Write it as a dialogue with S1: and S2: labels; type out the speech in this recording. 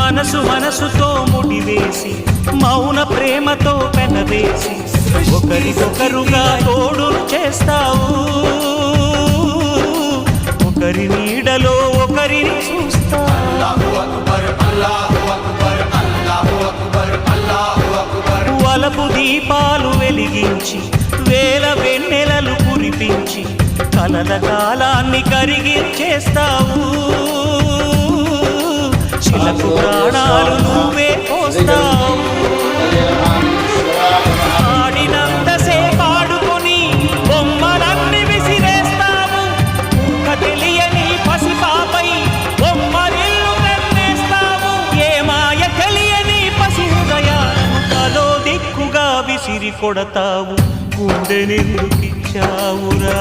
S1: మనసు మనసుతో ముడివేసి మౌన ప్రేమతో పెనవేసి ఒకరికొకరుగా తోడును చేస్తావు ఒకరి నీడలో ఒకరిని చూస్తావు వలపు దీపాలు వెలిగించి వేల వెన్నెలలు కురిపించి కలల కాలాన్ని కరిగించేస్తావు శిలకు ప్రాణాలు నువ్వే పోస్తావు ఆడినంతసే పాడుకొని బొమ్మలన్నీ విసిరేస్తావు తెలియని పసిపాపై బొమ్మరిల్లు వెన్నేస్తావు ఏ మాయ తెలియని పసి హృదయాలను తలో దిక్కుగా విసిరి కొడతావు గుండెనెందుకిచ్చావురా